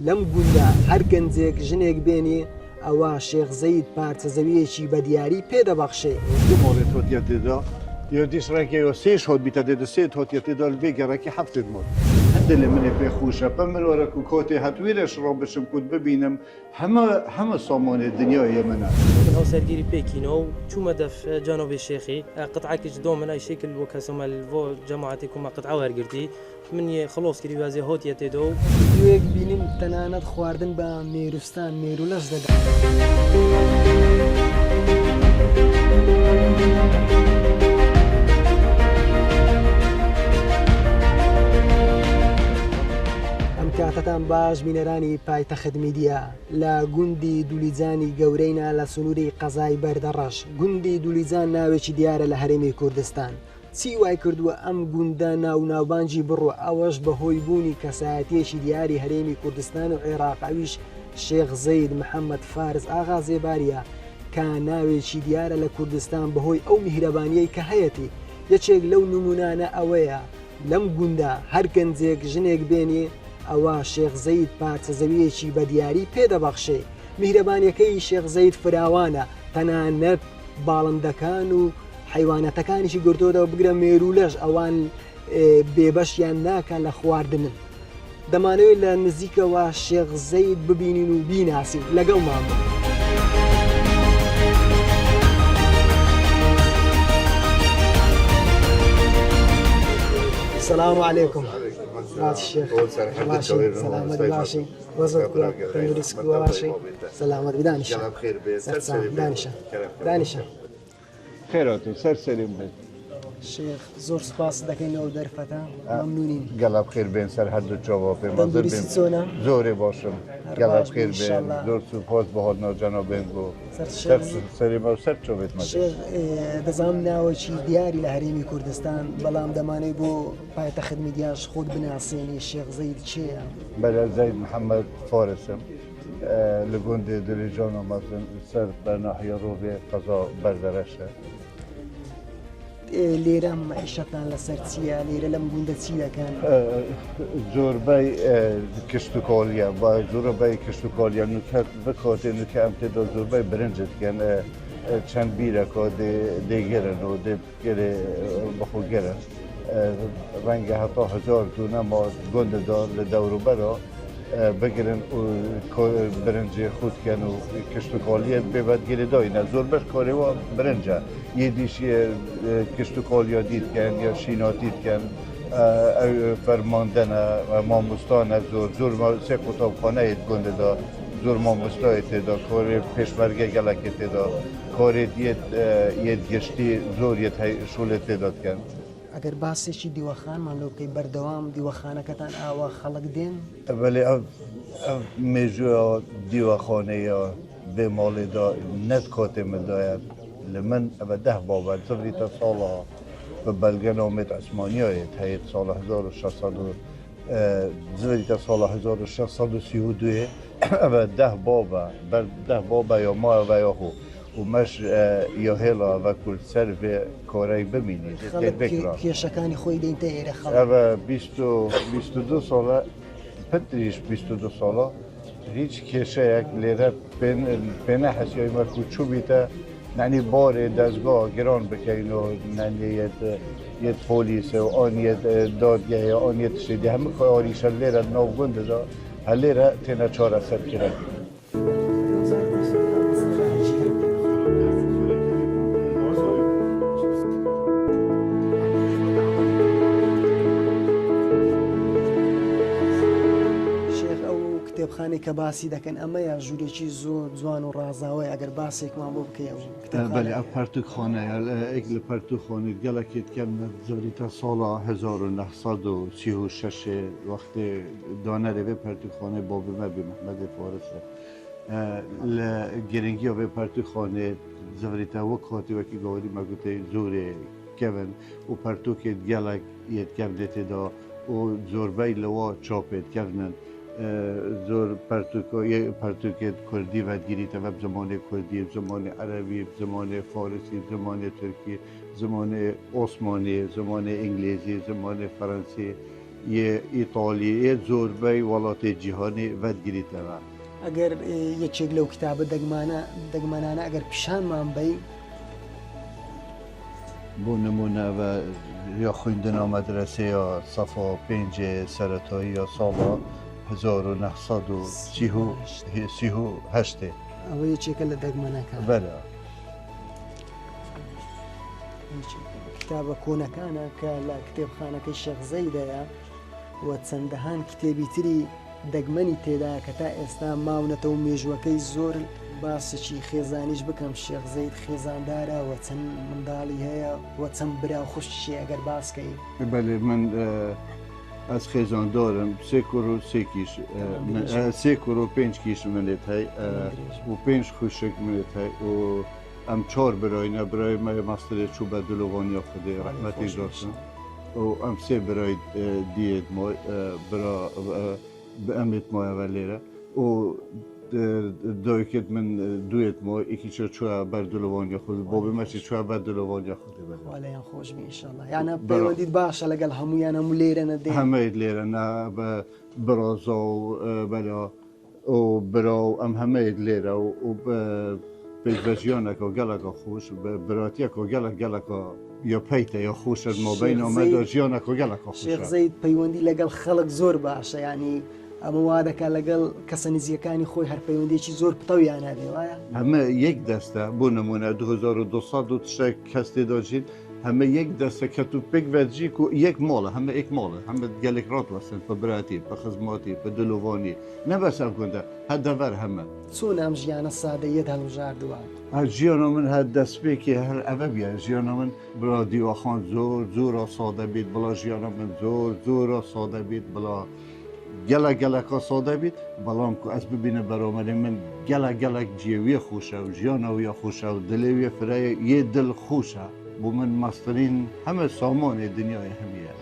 لەم گوندا هەر گەنجێک ژنێک بێنێ ئەوە شێخ زەید پارچە زەویەکی بە دیاری پێدەبەخشێ. مۆڵێت هۆتیەتێدا دیۆدیش ڕێکەوە سێش هۆت بیتە دێدە سێت هۆتیەتێدا لە بێگەڕێکی هەفتێت مۆت هەندە لە منێ پێخوشە پە مرۆرەک و کۆتێ هەتوێرەش ڕۆ بشم کوت ببینم هەمە سۆمۆنێ دنیای منە. هەو سەرگیری پێکینەوە و چوومە دەف جانۆبی شێخی قطعێکیش دۆ منای شکل بۆ کەسەمە بۆ جەماعەتی کومە قطعە وەرگرتی من خلاص کردی وازێ هۆتیەتێدا و دوێک بینیم تەنانەت خواردن بە مێروستان مێرولەش دەدا. کاتتان باش بینەرانی پایتەخت میدیا لە گوندی دولیجانی گەورەینا لە سنووری قەزای بەردەڕەش. گوندی دولیجان ناوێکی دیارە لە هەرێمی کوردستان. چی وای کردووە ئەم گوندە ناوناوبانجی بڕوە ئەوەش بەهۆی بوونی کەسایەتیەکی دیاری هەرێمی کوردستان و عێراقاویش شێخ زەید محەممەد فارس ئاغا زێباریە کە ناوێکی دیارە لە کوردستان بەهۆی ئەو میهرەبانیەی کە هەیەی. یەکێک لەو نمونانە ئەوەیە لەم گوندە هەر گەنجێک ژنێک بێنێ ئەوە شێخ زەید پارچە زەویەکی بە دیاری پێدەبەخشێ. میهرەبانیەکەی شێخ زەید فراوانە تەنانەت باڵندەکان و حیوانەتەکانیشی گرتۆدەوە بگرە مێرولەش ئەوان بێبەشیان ناکە لە خواردنن. دەمانەوێت لە نزیکەوە شێخ زەید ببینین و بیناسین لەگەڵمان بن. السلام عليكم. الشيخ سلامت باشي وزرك تندرسك واشي سلامت بدانشة دانشة دانشة خيراتو سەر سەریم بێت. شيخ زۆر سپاس دەکەینەوە دەرفەتە مەمنونین. گەڵا بخێر بێن سەر هەردوو چاوە پێم زۆرێ باشم گەڵا بخێر بێن زۆر سوپاس بە هاتنەوە جەنابێن بۆ سەرێمە و سەر چۆبێت دەزانم ناوەکی دیاری لە هەرێمی کوردستان بەڵام دەمانەی بۆ پایتەخت میدیاش خۆت بناسیێنی شێخ زەید چێە؟ بەلە زەید محەممەد فارسم لە گوندێ دلیجان و مەزن سەر بە ناحیە ڕۆبێ قەزا بەردەرەشە. لێرە مەعیشەتان لەسەر چییە؟ لێرە لەم گوندە چی دەکەن؟ زۆربەی کشت و کاڵیە با زۆربەی کشت و کاڵیە نوکەت بکاتێ نوکە ئەم تێدا زۆربەی برنجت کەن چەند بیرەکە دێگەرن و دێگەرێ بەخۆگەرن ڕەنگە هەتا هزار دوونە ما گوندەدا لە دەوروبەرە بگرن و برنجی خودکن و کشت و کالیت ببد گیردایینه زور بش کاریوا برنجه یه دیشی کشت و کالیا دید کن یا شینا دید کن فرماندن ماموستان زور سه کتابخانه اید گنده دا زور ماموستای تیدا کاری پیشمرگه گلکی تیدا کاری یه گشتی زور یه شوله تیدا کن ئەگەر باسێکی دیوەخانمان لەو بکەی بەردەوام دیوەخانەکەتان ئاوا خەڵک دێن؟ ولی ئەو مێژووە دیوەخانەیە بێ ماڵێدا نەت کاتێ مدایەت لە من ئەوە 10 بابەت زڤریتە ساڵە بە بەلگە نامێت عوسمانیایەت هەیەت ساڵە 1600 زڤریتە ساڵە 1632 ئەوە 10 بابە بەر 10 بابە یا مایە یا خۆ ومەش یا هێڵا و کورد سەر بێ کۆرەی ببینیت کێشەکانی خۆی دەینتە ئێرە خەڵک ئەوە 22 ساڵە پتریش 22 ساڵە هیچ کێشەیەک لێرە پێ نەحەسیای مەرک و چوو بیتە نانی بارێ دەستگاه گران بکەین و نانیەت یەت پۆلیسە و ئانیەت دادگەهەیە ئانیەت شێدی هەموو کاریشە لێرە ناو گوندەدا هە لێرە تێنە چارەسەر کرد. کتێبخانەی کە باسی دەکەن ئەمەیە ژوورێکی زۆر جوان و ڕازاوی ئەگەر باسێکمان بۆ بکەیەوە بەێ ئەو پەرتوخانەیە ئەک لە پەرتوخۆنی گەلەکێت کەم زەوریتە ساڵە 1936 وەختێ دانەرێ بێ پەرتوخانەی بۆ بمە بێ محمەدی فارسە لە گرنگیە بێ پەرتوخانێت زەوریتە وەک هاتیوەکی گەوەری مەگوتەی زۆرێ کەون و پەرتوکێت گەلک یەتکەم دێتێدا و زۆربەی لەوە چاپێت کەونن زۆر پەرتوکێت کوردی وەرگیریتەوە زمانی کوردی زمانی عەرەبی زمانی فارسی زمانی تورکی زمانی عوسمانی زمانی ئینگلیزی زمانی فەرەنسی ئیتالیە زۆربەی وڵاتی جیهانی ڤەرگریتەوە. ئەگەر یەکێک لەو کتابە دەگمانانە ئەگەر پیشانمان بی بۆ نمونە یا خوێندنا مەدرسە یا سەفا پێنج سەرەتایی یا ساڵە 1938 ئەوە یەکێکە لە دەگمانەکان بەرە کتابە کۆنەکانە کە لە کتێبخانەکەی شەخزەیدایە و چەندەهان کتێبی تری دەگمەنی تێدایە کە تا ئێستا ماونەتە و مێژوەکەی زۆر باسێکی خێزانیش بکەم شێخزەید خێزاندارە و چەند منداڵی هەیە و چەند برا خوشتی ئەگەر باسکەی بەێ من ئەس خێزاندارم سێ کوڕ و سێکیش سێ کوڕ و پێنج کیش منێت هەی و پێنج خوشک منێت هەی و ئەم چۆر برایە برای مە مەسترێت چوو بە دلوانی خودێ ڕحمەتی دۆسن و ئەم سێ برای دیێت ئەمێت مایەوە لێرە و دایکت من دوێت مۆ ئێکی چوە بەردلوانی خود بۆ بمەچی چوە بەردلوانی خودی بەڵیان خۆشبی ئینشاءڵڵا یانە پەیوەندیت باشە لەگەڵ هەمویان هەموو لێرەنە دێ هەمەیت لێرە بە برازا و بەلا و برا و ئەم هەمەیت لێرە و پێشبەژیانەکە و گەلەکە خۆش براتیەکە و گەلەکە یا پەیتە یا خۆشە مۆبین ئەمەدا ژیانەکە و گەلەکە شێخزەید پەیوەندی لەگەڵ خەڵک زۆر باشە ینی ئەمە وا دەکات لەگەڵ کەسە نزیەکانی خۆی هەر پەیوەندێکی زۆر پتەویان هەبێ وایە هەمە یەک دەستە بۆ نمونە 2200 کەس تێداژین هەمە یەک دەستە کە تو پێک بەرجی و یەک ماڵە هەمە ئێک ماڵە هەمە گەلێک ڕاتوەسن بە براتی بە خزماتی بە دلوانی نەبەسەر گوندە هەدەڤەر هەمە چۆن ئەم ژیانە سادەیەت هەڵبژاردووە ژیانە من هەر دەستپێکی هەر ئەvە بیە ژیانە من بڵا دیوەخان زۆرە سادە بیت بڵا ژیانە من زۆرە سادە بیت بڵا گەلەکە سادە بیت بەڵام کو ئەس ببینە بەرامەری من گەلک جێویە خۆشە و ژیانەویە خۆشە و دلێویە فرایە یێ دل خۆشە بۆ من مەسترین هەمە سامانێ دنیای هەمیە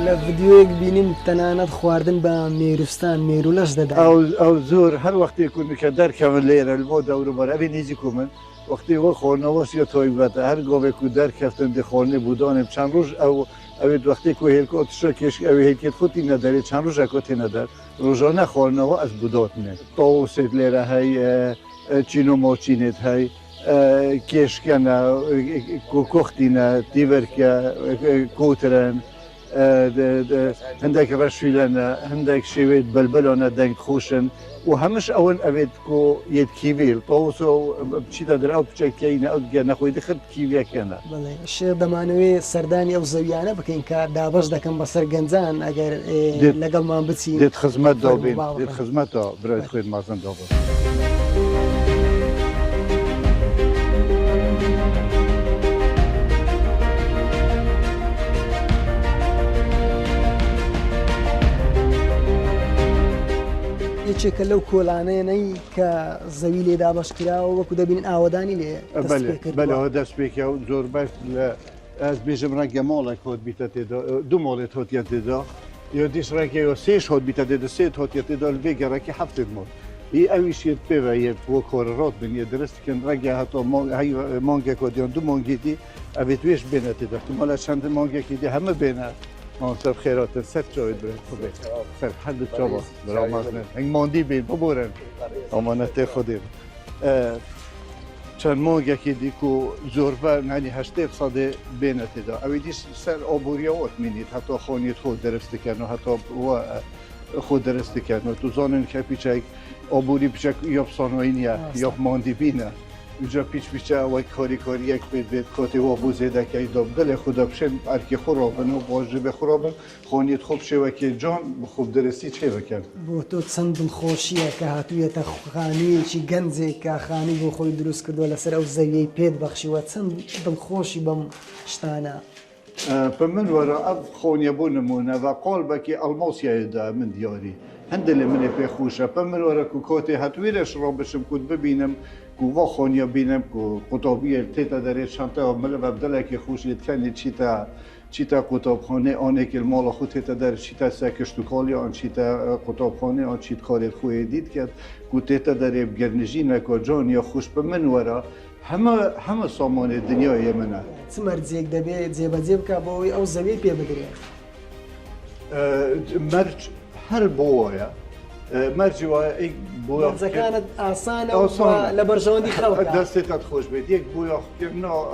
لە ڤیددیۆیەک بینیم تەنانەت خواردن بە مێروستان مێرولەش دەدا ئەو زۆر هەر وەختێک کە دەرکەون لێرە بۆ دەوروبەر ئەبێ نزیکو من وەختی وە خۆرنەوەسیە تۆی بەتە هەر گۆێک و دەرکەفتن دەخۆرنێ بودانێ چەند ڕۆژ ئەوێت وەختێک و هێلکۆ تشە کێش ئەوێ هێلکێت خۆتی نەدەرێت چەند ڕۆژەکۆ تێ نەدەر ڕۆژانە خۆرنەوە ئەس بوداتنێ تۆسێت لێرە هەی چین و مۆچینێت هەی کێشکەنە کۆختینە دیڤەرکە کۆترن هەندێک ڕەشویلەنە هەندێک شێوێت بەلبەلۆنە دەنگ خۆشن و هەمش ئەوەن ئەوێت کۆ یەکیویل تۆسە و بچیتە دراو بچەکەینە ئەو گە نەخۆی دەخت کیویەکەنە شێر دەمانەوێت سەردانی ئەو زەویانە بکەین کە دابش دەکەم بەسەر گەنجان ئەگەر لەگەڵمان بچین دێت خزمەت دابین دێت خزمەتەوە برای خوێن مازن دابن. یەکێکە لەو کۆلانەیەنەی کە زەوی لێدا بەشکراوە وەکو دەبین ئاوەدانی لێ بەلەوە دەستپێکە و زۆربەر ئەس بێژم ڕەنگە ماڵێک هۆت بیتە تێدا دوو ماڵێت هۆتیە تێدا یا دیش ڕێکەوە سێش هۆت بیتە تێدا سێت هۆتیە تێدا لێ گەڕێکی هەفتێت مۆت ئی ئەویشێت پێوە یەک بۆ کۆرەڕات بنیە درستکن ڕێگە هەتۆ مانگێک دیان دوو مانگێتی ئەبێت توێش بێنە تێدا ماڵە چەند مانگێکی دی هەمە بێنە مانسەر خێراتە سەر چاوێت برێت خبێت سەر هەند چاوە بڕامازنێن هەنگ ماندی بێت ببورن ئەمانەتێ خودێن چەند مانگێکی دیک و زۆربە نانی هەشتێت سەدێ بێنە تێدا ئەوەی دیش سەر ئابوووریەوەت مینیت هەتا خۆنیت خۆ دەرستکەن و هەتا خۆ دەرستکەن و تو زانن کە پیچێک ئابووری بچەک یا بسانۆی نییە یا ماندی بینە اینجا پیچ ئەوەی کاریکاریەک بێت کۆتی وا بۆ زێدەکەی دۆ دڵێ خوددا بشێن ئەرکی خۆڕابن و باژێ بێ خۆڕابن خۆنیت خۆب شێوەکێ جان خوب دەرستی چێ بکەن بۆ تۆ چەند دڵخۆشیە کە هاتوویەتە خانوویەکی گەنجێک کە خانی بۆ خۆی دروست کردووە لەسەر ئەو زەویەی پێت بەخشیوە چەند دڵخۆشی بەم شتانە من وەرە ئەف خۆنیە بۆ نمونە و قۆڵبەکی ئەڵماسیایەدا من دیاری هەندێک لە منێ پێخوشە من وەرە و کۆتێ هەتویرەش ڕۆ بشم کوت ببینم قوة خونيا بينم قطبية تيتا داري شانتا وملا ببدلا كي خوش يتكلم چیتا قطبخانه آنه که مال خود تیتا در چیتا سکشتوکالی آن چیتا قطبخانه آن چیت کاری خوی دید که تیتا در بگرنجی نکو جان یا خوش به من ورا همه سامان دنیای منه. سمرد زیگ دبی زیب که باوی او زوی پی بدریه. مرج هر بوایا مرج و یک بویا زکانت آسانه و لبرجاندی خلقه دستت خوش بید یک بویا کرنا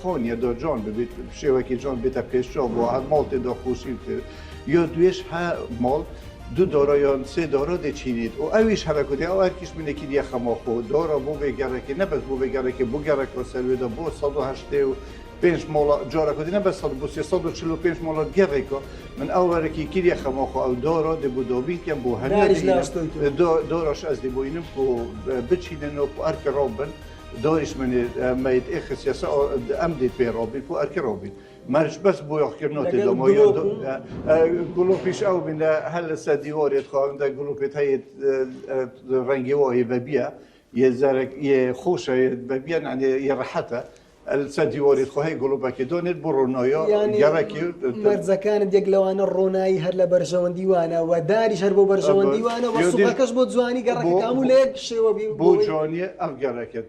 خانیه دو جان ببید شوی که جان بیت پیشا با هر مال تا خوشی یا دویش ها مال دو دارا یا سه دارا دچینید و اویش حرکتی او هر کیش منه کی دیگه خماخو دارا بو بگره که نه بس بو بگره که بو گره که سلوی دا بو 185 مالا جارا کدی نه بس 145 مالا گره که من اول کی دیگه خماخو او دارا ده بو دوبین کم بو هنر داراش از دی بو اینم بو بچینن و بو ارک رابن دارش من مید اخس یا امدید به رابن بو ارک رابن مرش بس بو يحكرنات دمايا گلوپیش او بین هل سدیواری خواهم در گلوپیت های رنگی وای ببیا یه زرق یه خوشه ببیا یعنی یه راحته السدیواری خواهی گلوپا که دونید برونایا گرکی مرد زکان دیگ لوان رونایی هر لبرجوان دیوانه و داریش هر بو برجوان دیوانه و سوقکش بود زوانی گرکی کامله شو بو جانی او گرکت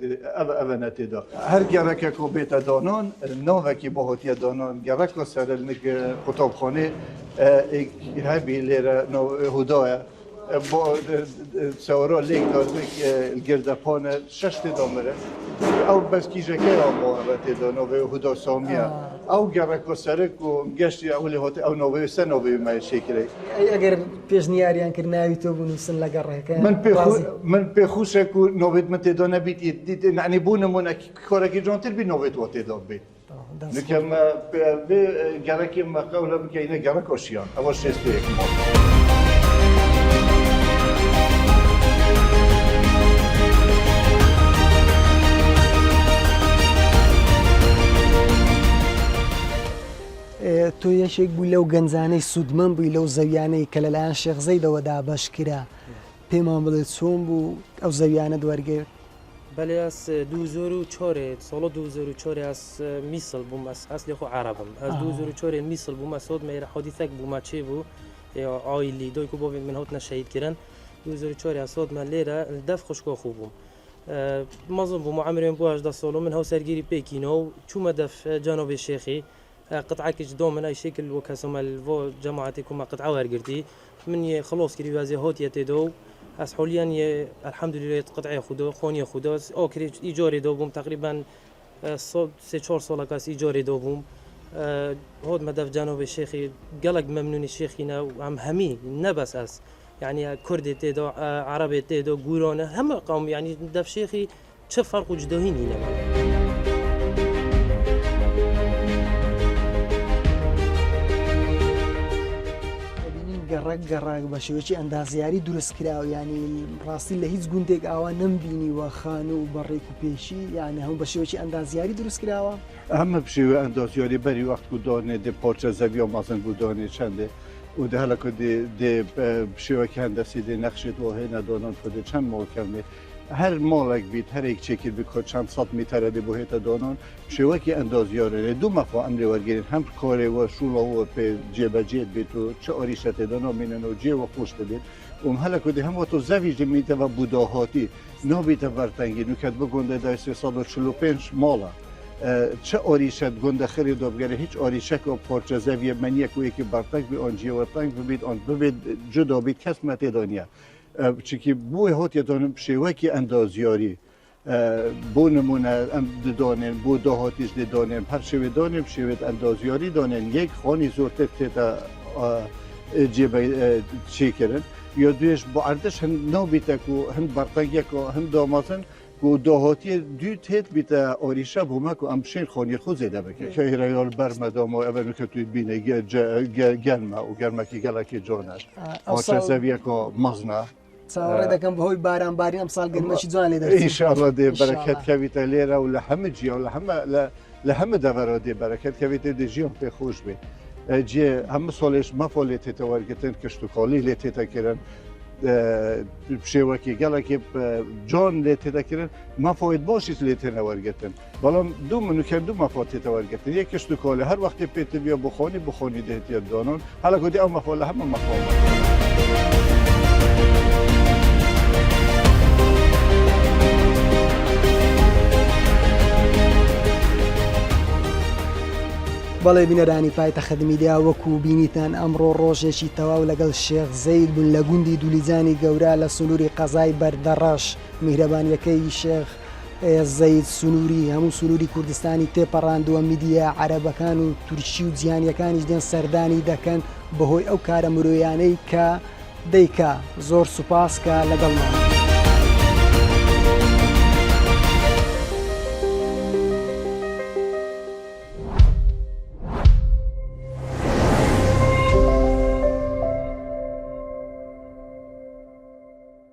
او نتیدا هر گرک کو بیت دانان نوکی باهاتی دانان گرک سر النک کتابخانه هبی لیر نو هدایا با سوارا لیک داد الگردپان شش دامره او بس کیجه که آبا البته دا نوه هدا سامیه او گرک سرک و گشتی اولی هات او نوه سه نوه ما شکلی اگر پیش نیاریان کرناوی تو بنوسن لگره که من به خوشه کو نوه مت دا نبید دید یعنی بونمون کارکی جانتر بی نوه تو دا بید نکم به گرکی مقاوله بکه اینه گرک آشیان اواش شسته یک مال تو یەکێک بووی لەو گەنجانەی سوودمەند بووی لەو زەویانەی کە لەلایەن شێخ زەیدەوە دابەش کرا پێمان بڵێت چۆن بوو ئەو زەویانە دووەرگرت بله از 2004 سال 2004 از میسل بوم از اصلی خو عربم از 2004 میسل بوم از صد میر حادثه بوم چه بو یا عائلی دوی کو بوین من هات نشهید کردن 2004 از صد ملیره دف خوشکو خوبم مازن بو معمرین بو 18 سال من هاو سرگیری پیکینو چوم دف جناب شیخی قطعه كش دوم من اي شكل وكاسم الفو جماعتكم قطعه ورقرتي من خلاص كري وازي هوت يتدو اس حاليا الحمد لله قطعه خدا خوني خدا او كري ايجاري دوم تقريبا 3-4 سال كاس ايجاري دوم هود مدف جناب الشيخي قلق ممنون الشيخينا وهم همي نبس اس يعني كردي تدو عربي تدو غورانه هم قوم يعني دف شيخي چه فرق وجداهين هنا گەڕک بە شێوەیەکی ئەندازیاری دروست کراوە ینی ڕاستی لە هیچ گوندێک ئاوا نەمبینی وە خانە و بەڕێک و پێشی یانە هەم بە شێوەیەکی ئەندازیاری دروست کراوە ئەمە بشێوە ئەندازیاری بەری وەخت و دانێ دێ پارچە زەوی و مازن بوو دانێ چەندێ و دە هەلەکە دێ بشێوەکی هەندەسی دێ نەخشێت و هێنە دانان خودێ چەند ماڵکەمێ هر مالک بید هر یک چکی بکرد چند صد میتره دی بوهیت دانان شوی که اندازیاره دو مفا امر ورگیرن هم کاره و شولا و به جیب جیب بید و چه آریشت دانان مینن و جیب و خوش بدید و حالا کدی هم تو زویج میته و بوداهاتی نبیت برتنگی نکت بگنده در 345 مالا چه آریشت گنده خرید و بگره هیچ آریشک و پارچه زوی منیه که یکی برتنگ بی آن جیب برتنگ ببید آن ببید جدا بید کس مت دانیه چکی بوی هات یادم شوکی اندازیاری بو نمونه ام دانیم بو دهاتیش دانیم هر شوی دانیم شوی اندازیاری دانیم یک خانی زورت تا جیب چی کردن یا دویش با ارتش هم نبیته کو هم برتنگی کو هم دامازن کو دهاتی دو تیت بیت آریشه بومه کو امشین خانی خود زده بکه که ریال برمدام و اول که توی بینه گرمه و گرمه که گلکی جانش آچه زویه که مزنه چاوەڕێ دەکەم بەهۆی باران ئەمساڵ گەرمەشی جوان لێ دەچێت ئینشاءڵڵا دێ بەرەکەت کەویتە لێرە و لە هەموو جیا و لە هەموو دەڤەرەوە دێ بەرەکەت کەویتە دێ ژیان پێ خۆش بێ جێ هەموو ساڵێش مەفۆ لێ تێتە وەرگتن کەشتوکاڵی لێ تێتەکردن شێوەکی گەڵێکی جۆن لێ تێدەکردن مافۆیت باشیت لێ تێنە وەرگتن بەڵام دوو منوکە دوو مافۆ تێتە وەرگتن یەک کشت و کۆلە هەر وەختی پێتە بیا بخۆنی دێتە دۆنۆن هەڵە گوتی ئەو مەفۆ لە هەمە مەفۆ بەڵێ بینەرانی پایتەخت میدیا وەکو بینیتان ئەمڕۆ ڕۆژێکی تەواو لەگەڵ شێخ زەید بوون لە گوندی دولیجانی گەورە لە سنووری قەزای بەردەڕەش میهرەبانیەکەی شێخ زەید سنووری هەموو سنووری کوردستانی تێپەڕاندووە میدیا عەرەبەکان و تورکی و جیهانیەکانیش دێن سەردانی دەکەن بەهۆی ئەو کارە مرۆیانەی کە دەیکا زۆر سوپاس کە لەگەڵمان.